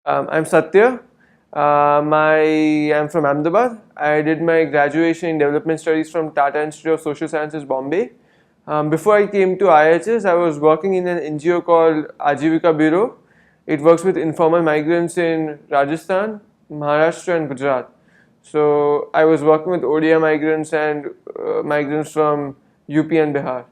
I'm Satya. I'm from Ahmedabad. I did my graduation in development studies from Tata Institute of Social Sciences, Bombay. Before I came to IHS, I was working in an NGO called Aajeevika Bureau. It works with informal migrants in Rajasthan, Maharashtra, and Gujarat. So I was working with ODI migrants and migrants from UP and Bihar.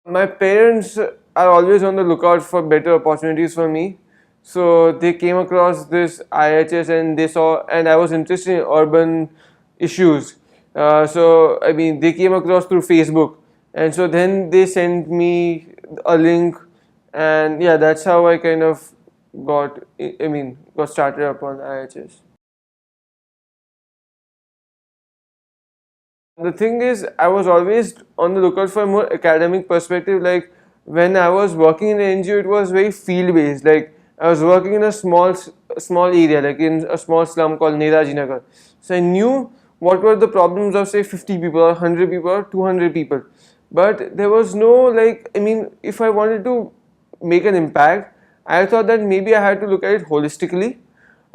My parents are always on the lookout for better opportunities for me. So they came across this IHS and they saw, and I was interested in urban issues. They came across through Facebook, and so then they sent me a link, and yeah, that's how I kind of got started upon IHS. The thing is, I was always on the lookout for a more academic perspective. Like when I was working in an NGO, it was very field based. Like I was working in a small area, like in a small slum called Nagar. So I knew what were the problems of say 50 people or 100 people or 200 people. But there was no if I wanted to make an impact, I thought that maybe I had to look at it holistically.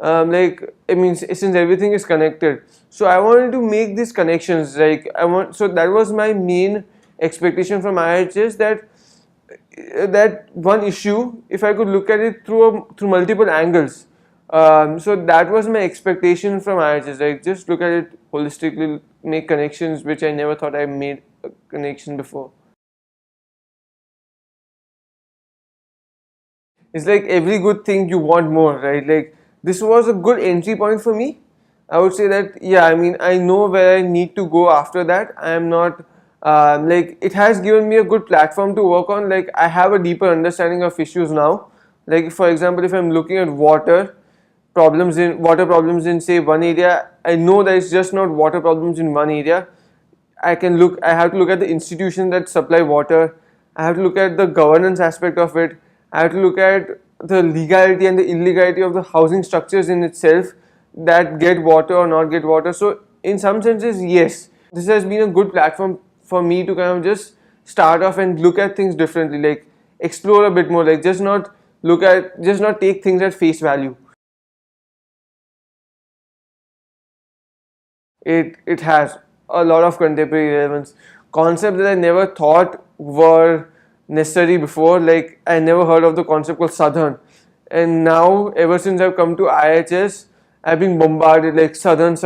Since everything is connected, so I wanted to make these connections. So that was my main expectation from IHS, that one issue, if I could look at it through multiple angles. So that was my expectation from IHS, like just look at it holistically, make connections which I never thought I made a connection before. It's like every good thing you want more, right? Like this was a good entry point for me. I would say that, yeah, I know where I need to go after that. I am not it has given me a good platform to work on. Like I have a deeper understanding of issues now. Like for example, if I'm looking at water problems in say one area, I know that it's just not water problems in one area. I have to look at the institutions that supply water. I have to look at the governance aspect of it. I have to look at the legality and the illegality of the housing structures in itself that get water or not get water. So in some senses, yes, this has been a good platform for me to kind of just start off and look at things differently, like explore a bit more, like just not take things at face value. It has a lot of contemporary relevance. Concepts that I never thought were necessary before. Like I never heard of the concept called Southern, and now ever since I've come to IHS, I've been bombarded like Southern,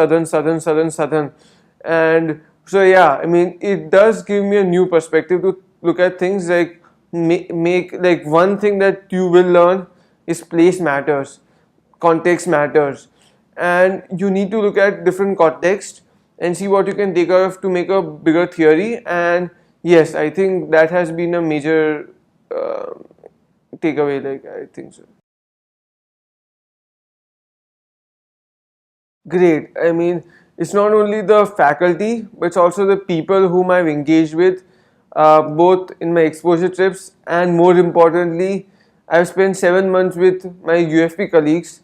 and so yeah. It does give me a new perspective to look at things. Like make like one thing that you will learn is place matters, context matters, and you need to look at different context and see what you can take out of to make a bigger theory. And yes, I think that has been a major takeaway. Like I think so. Great. It's not only the faculty, but it's also the people whom I've engaged with, both in my exposure trips, and more importantly, I've spent 7 months with my UFP colleagues,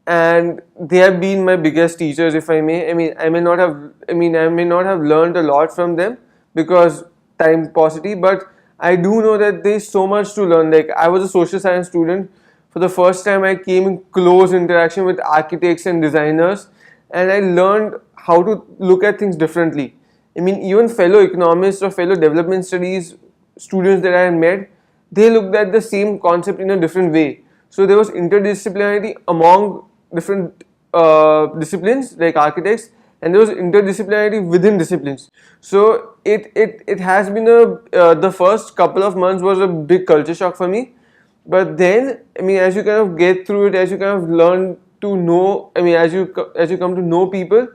and they have been my biggest teachers, if I may. I may not have learned a lot from them because time paucity, but I do know that there's so much to learn. Like I was a social science student. For the first time, I came in close interaction with architects and designers, and I learned how to look at things differently. Even fellow economists or fellow development studies students that I had met, they looked at the same concept in a different way. So there was interdisciplinarity among different disciplines like architects, and there was interdisciplinarity within disciplines. So it has been the first couple of months was a big culture shock for me, but then as you kind of get through it, as you kind of learn to know, as you come to know people,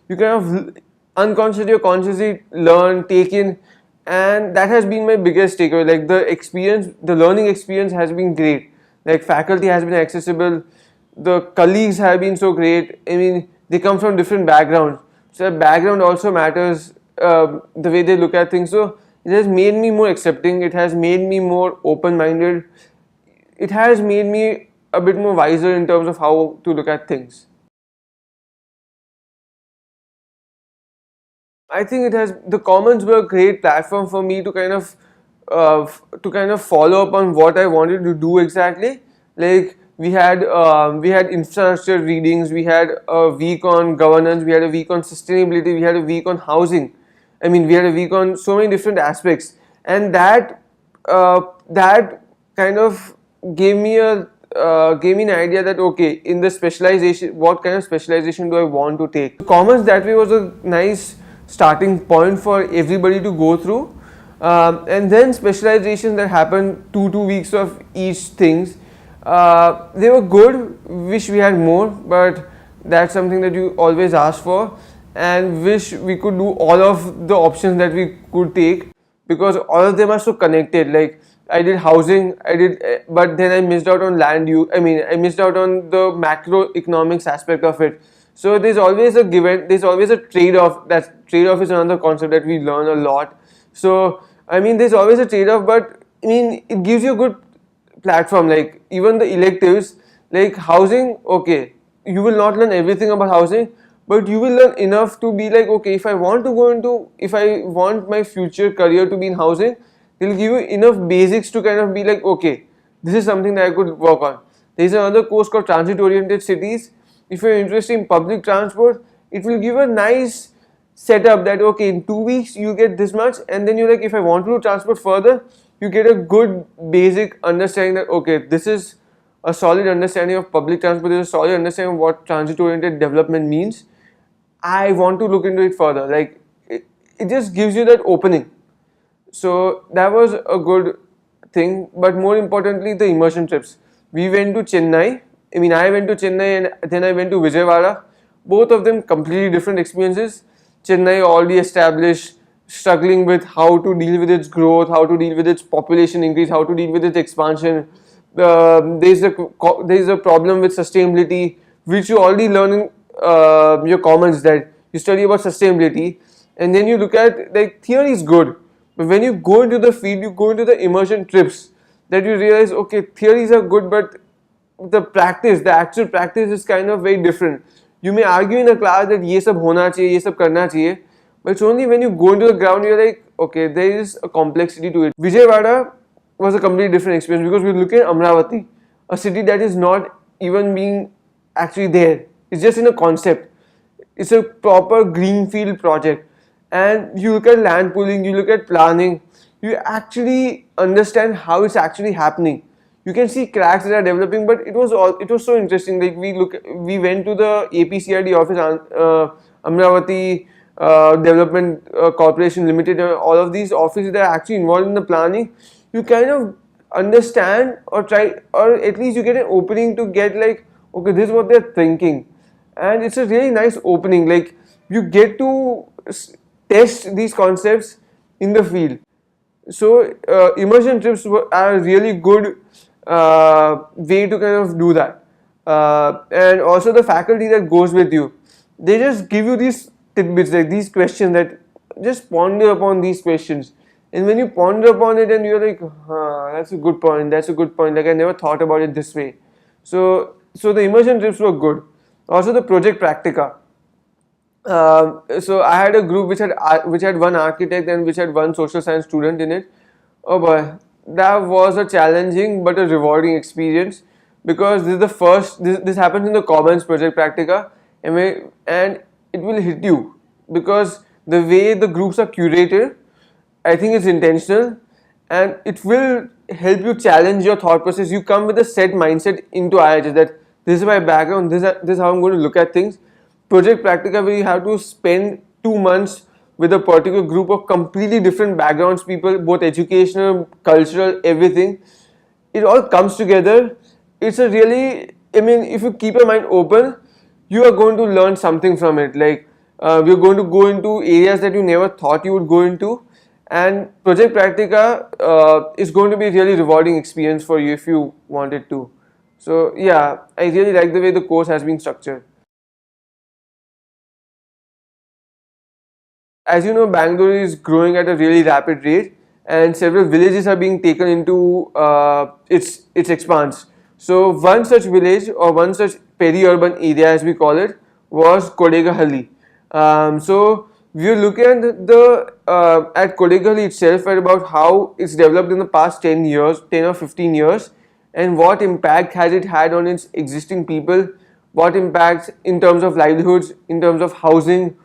you kind of unconsciously or consciously learn, take in, and that has been my biggest takeaway. Like the learning experience has been great. Like faculty has been accessible, the colleagues have been so great. They come from different backgrounds, so background also matters, the way they look at things. So it has made me more accepting, it has made me more open-minded, it has made me a bit more wiser in terms of how to look at things. I think the Commons were a great platform for me to kind of to kind of follow up on what I wanted to do exactly. Like we had infrastructure readings, we had a week on governance, we had a week on sustainability, we had a week on housing. I mean, we had a week on so many different aspects, and that kind of gave me an idea that okay, in the specialization, what kind of specialization do I want to take? Commerce that way was a nice starting point for everybody to go through, and then specialization that happened 2 weeks of each things. They were good. Wish we had more, but that's something that you always ask for, and wish we could do all of the options that we could take, because all of them are so connected. Like I did housing, but then I missed out on land use. I mean, I missed out on the macroeconomics aspect of it. So there's always a given, there's always a trade-off. That trade-off is another concept that we learn a lot. So I mean, there's always a trade-off, but I mean, it gives you a good platform. Like even the electives, like housing, okay, you will not learn everything about housing, but you will learn enough to be like, okay, if I want my future career to be in housing, they'll give you enough basics to kind of be like, okay, this is something that I could work on. There's another course called transit oriented cities. If you're interested in public transport, it will give a nice setup that okay, in 2 weeks you get this much, and then you're like, if I want to transport further, you get a good basic understanding that okay, this is a solid understanding of public transport, there's a solid understanding of what transit oriented development means. I want to look into it further. Like it just gives you that opening. So that was a good thing, but more importantly, the immersion trips. We went to Chennai. I mean, I went to Chennai and then I went to Vijayawada. Both of them completely different experiences. Chennai already established, struggling with how to deal with its growth, how to deal with its population increase, how to deal with its expansion. There's a problem with sustainability, which you already learn in your commons, that you study about sustainability, and then you look at, like, theory is good, but when you go into the field, you go into the immersion trips, that you realize okay, theories are good, but the actual practice is kind of very different. You may argue in a class that ye sab hona chahiye, ye sab karna chahiye, but it's only when you go into the ground you're like, okay, there is a complexity to it. Vijayawada was a completely different experience because we were looking at Amravati, a city that is not even being actually there. It's just in a concept. It's a proper greenfield project. And you look at land pooling, you look at planning, you actually understand how it's actually happening. You can see cracks that are developing, but it was so interesting. Like we went to the APCRD office, Amravati Development Corporation Limited, and all of these offices that are actually involved in the planning. You kind of understand or try, or at least you get an opening to get like, okay, this is what they're thinking, and it's a really nice opening. Like you get to test these concepts in the field. So immersion trips are a really good way to kind of do that, and also the faculty that goes with you, they just give you these tidbits, like these questions, that just ponder upon these questions, and when you ponder upon it and you're like, that's a good point, like I never thought about it this way. So the immersion trips were good. Also the project practica. So I had a group which had one architect and which had one social science student in it. Oh boy, that was a challenging but a rewarding experience, because this is the first. This happens in the Commons project practica, and it will hit you because the way the groups are curated, I think it's intentional, and it will help you challenge your thought process. You come with a set mindset into IHS that this is my background, this is how I'm going to look at things. Project practica, where you have to spend 2 months with a particular group of completely different backgrounds, people, both educational, cultural, everything. It all comes together. It's a really, I mean, if you keep your mind open, you are going to learn something from it. Like we're going to go into areas that you never thought you would go into, and project practica is going to be a really rewarding experience for you if you wanted to. So yeah, I really like the way the course has been structured. As you know, Bangalore is growing at a really rapid rate, and several villages are being taken into its expanse. So one such village, or one such peri-urban area as we call it, was Kodegahalli. So we are looking at the at Kodaikanal itself, at about how it's developed in the past 10 years, 10 or 15 years, and what impact has it had on its existing people, what impacts in terms of livelihoods, in terms of housing,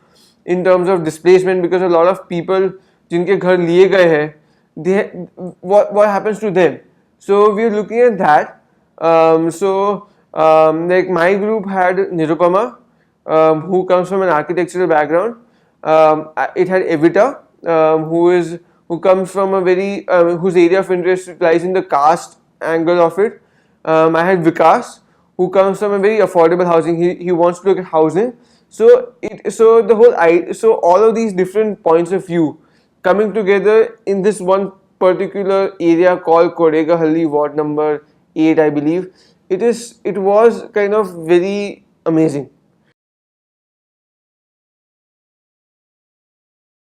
in terms of displacement, because a lot of people जिनके घर लिए गए हैं, they what happens to them. So we are looking at that. Like my group had Nirupama, who comes from an architectural background. It had Evita, who comes from a very whose area of interest lies in the caste angle of it. I had Vikas, who comes from a very affordable housing. He wants to look at housing. So all of these different points of view coming together in this one particular area called Kodegahalli, ward number 8, I believe. It was kind of very amazing.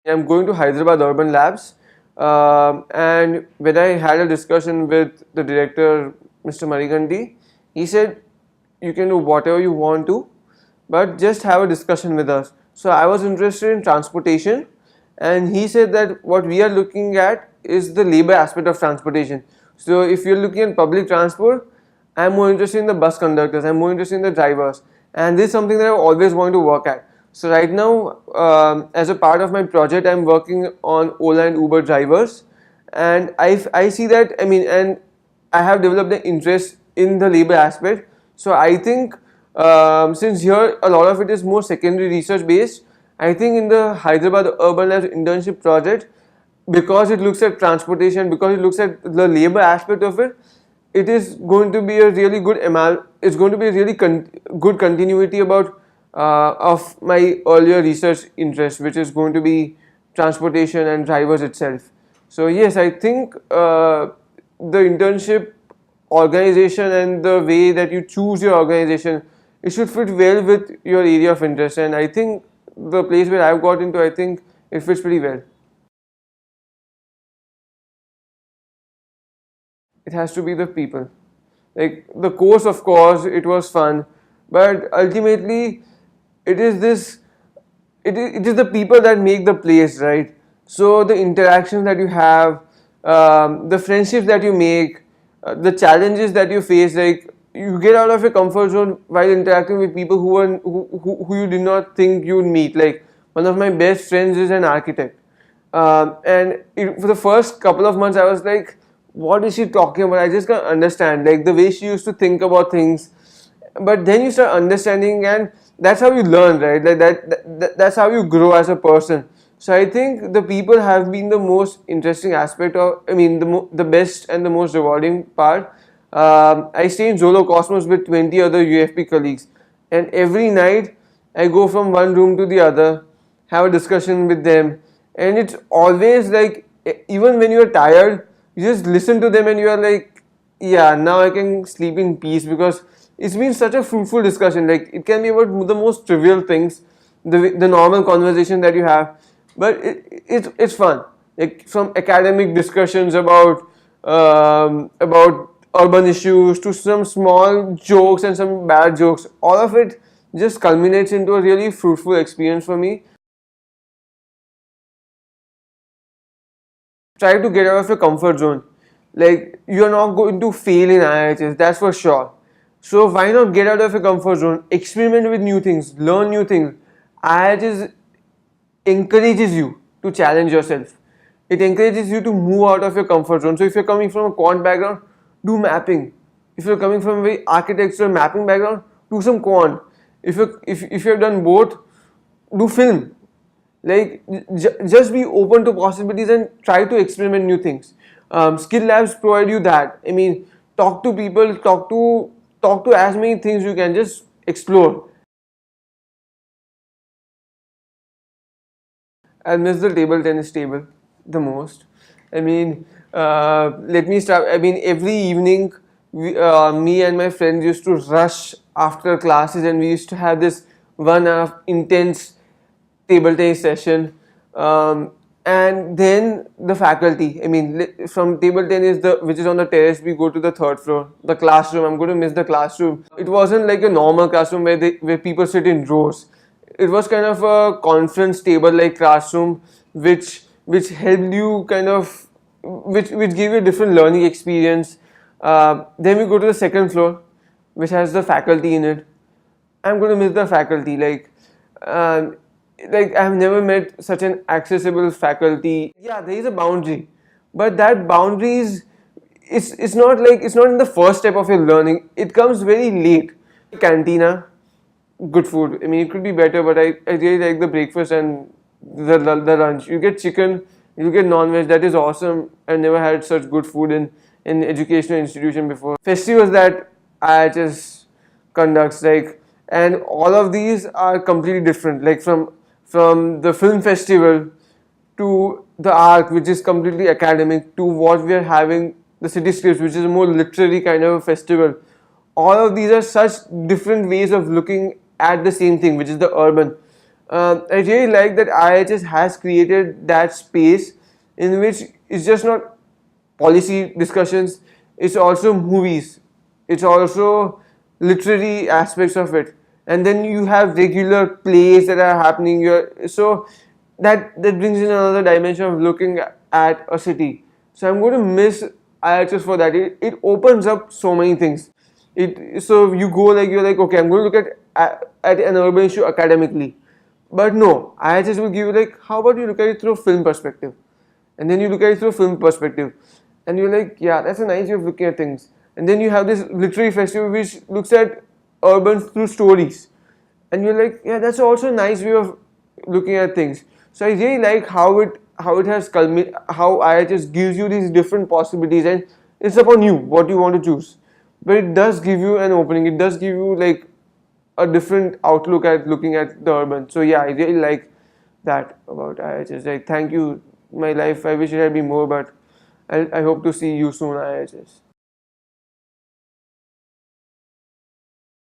I'm going to Hyderabad Urban Labs, and when I had a discussion with the director, Mr. Mariganti, he said, "You can do whatever you want to, but just have a discussion with us." So I was interested in transportation, and he said that what we are looking at is the labor aspect of transportation. So if you're looking at public transport, I'm more interested in the bus conductors, I'm more interested in the drivers, and this is something that I've always wanted to work at. So right now, as a part of my project, I'm working on Ola and Uber drivers, and I see that, and I have developed an interest in the labor aspect. So I think since here a lot of it is more secondary research based, I think in the Hyderabad Urban Labs internship project, because it looks at transportation, because it looks at the labor aspect of it, it is going to be a really good it's going to be a really good continuity about of my earlier research interest, which is going to be transportation and drivers itself. So yes, I think the internship organization and the way that you choose your organization, it should fit well with your area of interest, and I think the place where I've got into, I think it fits pretty well. It has to be the people. Like the course, of course, it was fun, but ultimately, it is this. It is the people that make the place, right? So the interactions that you have, the friendships that you make, the challenges that you face, like you get out of your comfort zone while interacting with people who you did not think you would meet. Like one of my best friends is an architect, for the first couple of months I was like, what is she talking about? I just can't understand, like the way she used to think about things. But then you start understanding, and that's how you learn, right? Like that's how you grow as a person. So I think the people have been the most interesting aspect of, the best and the most rewarding part. I stay in Zolo Cosmos with 20 other UFP colleagues, and every night I go from one room to the other, have a discussion with them, and it's always like, even when you're tired, you just listen to them and you are like, yeah, now I can sleep in peace, because it's been such a fruitful discussion. Like it can be about the most trivial things, the normal conversation that you have, but it's fun. Like from academic discussions about urban issues to some small jokes and some bad jokes, all of it just culminates into a really fruitful experience for me. Try to get out of your comfort zone. Like you're not going to fail in IIHS, that's for sure. So why not get out of your comfort zone, experiment with new things, learn new things. IIHS encourages you to challenge yourself. It encourages you to move out of your comfort zone. So if you're coming from a quant background, do mapping. If you're coming from a very architectural mapping background, do some quant. If you have done both, do film. Like just be open to possibilities and try to experiment new things. Skill labs provide you that. Talk to people, talk to as many things you can, just explore. I miss the table tennis table the most. Let me start. Every evening, me and my friends used to rush after classes, and we used to have this 1 hour intense table tennis session. And then the faculty. From table tennis, which is on the terrace, we go to the third floor, the classroom. I'm going to miss the classroom. It wasn't like a normal classroom where people sit in rows. it was kind of a conference table like classroom, which helped you kind of, which gave you a different learning experience. Then we go to the second floor, which has the faculty in it. I'm going to miss the faculty. Um, like I've never met such an accessible faculty. Yeah, there is a boundary, but that boundary is, it's not like, it's not in the first step of your learning. It comes very late. Cantina, good food. I mean, it could be better, but I really like the breakfast and the lunch. You get chicken, you get non-veg. That is awesome. I've never had such good food in educational institution before. Festivals that IHS conducts, like, and all of these are completely different. Like from the film festival to the ARC, which is completely academic, to what we are having, the cityscapes, which is a more literary kind of a festival. All of these are such different ways of looking at the same thing, which is the urban. I really like that IHS has created that space in which it's just not policy discussions, it's also movies, it's also literary aspects of it, and then you have regular plays that are happening here. So that brings in another dimension of looking at a city. So I'm going to miss IHS for that. It opens up so many things. So you go, like, you're like, okay, I'm going to look at an urban issue academically, but no, IHS will give you, like, how about you look at it through a film perspective, and then you look at it through a film perspective, and you're like, yeah, that's a nice way of looking at things. And then you have this literary festival which looks at urban through stories, and you're like, yeah, that's also a nice way of looking at things. So I really like how it has how IHS gives you these different possibilities, and it's upon you what you want to choose. But it does give you an opening. It does give you, like, a different outlook at looking at the urban. So yeah, I really like that about IHS. Like, thank you, my life. I wish it had been more, but I hope to see you soon, IHS.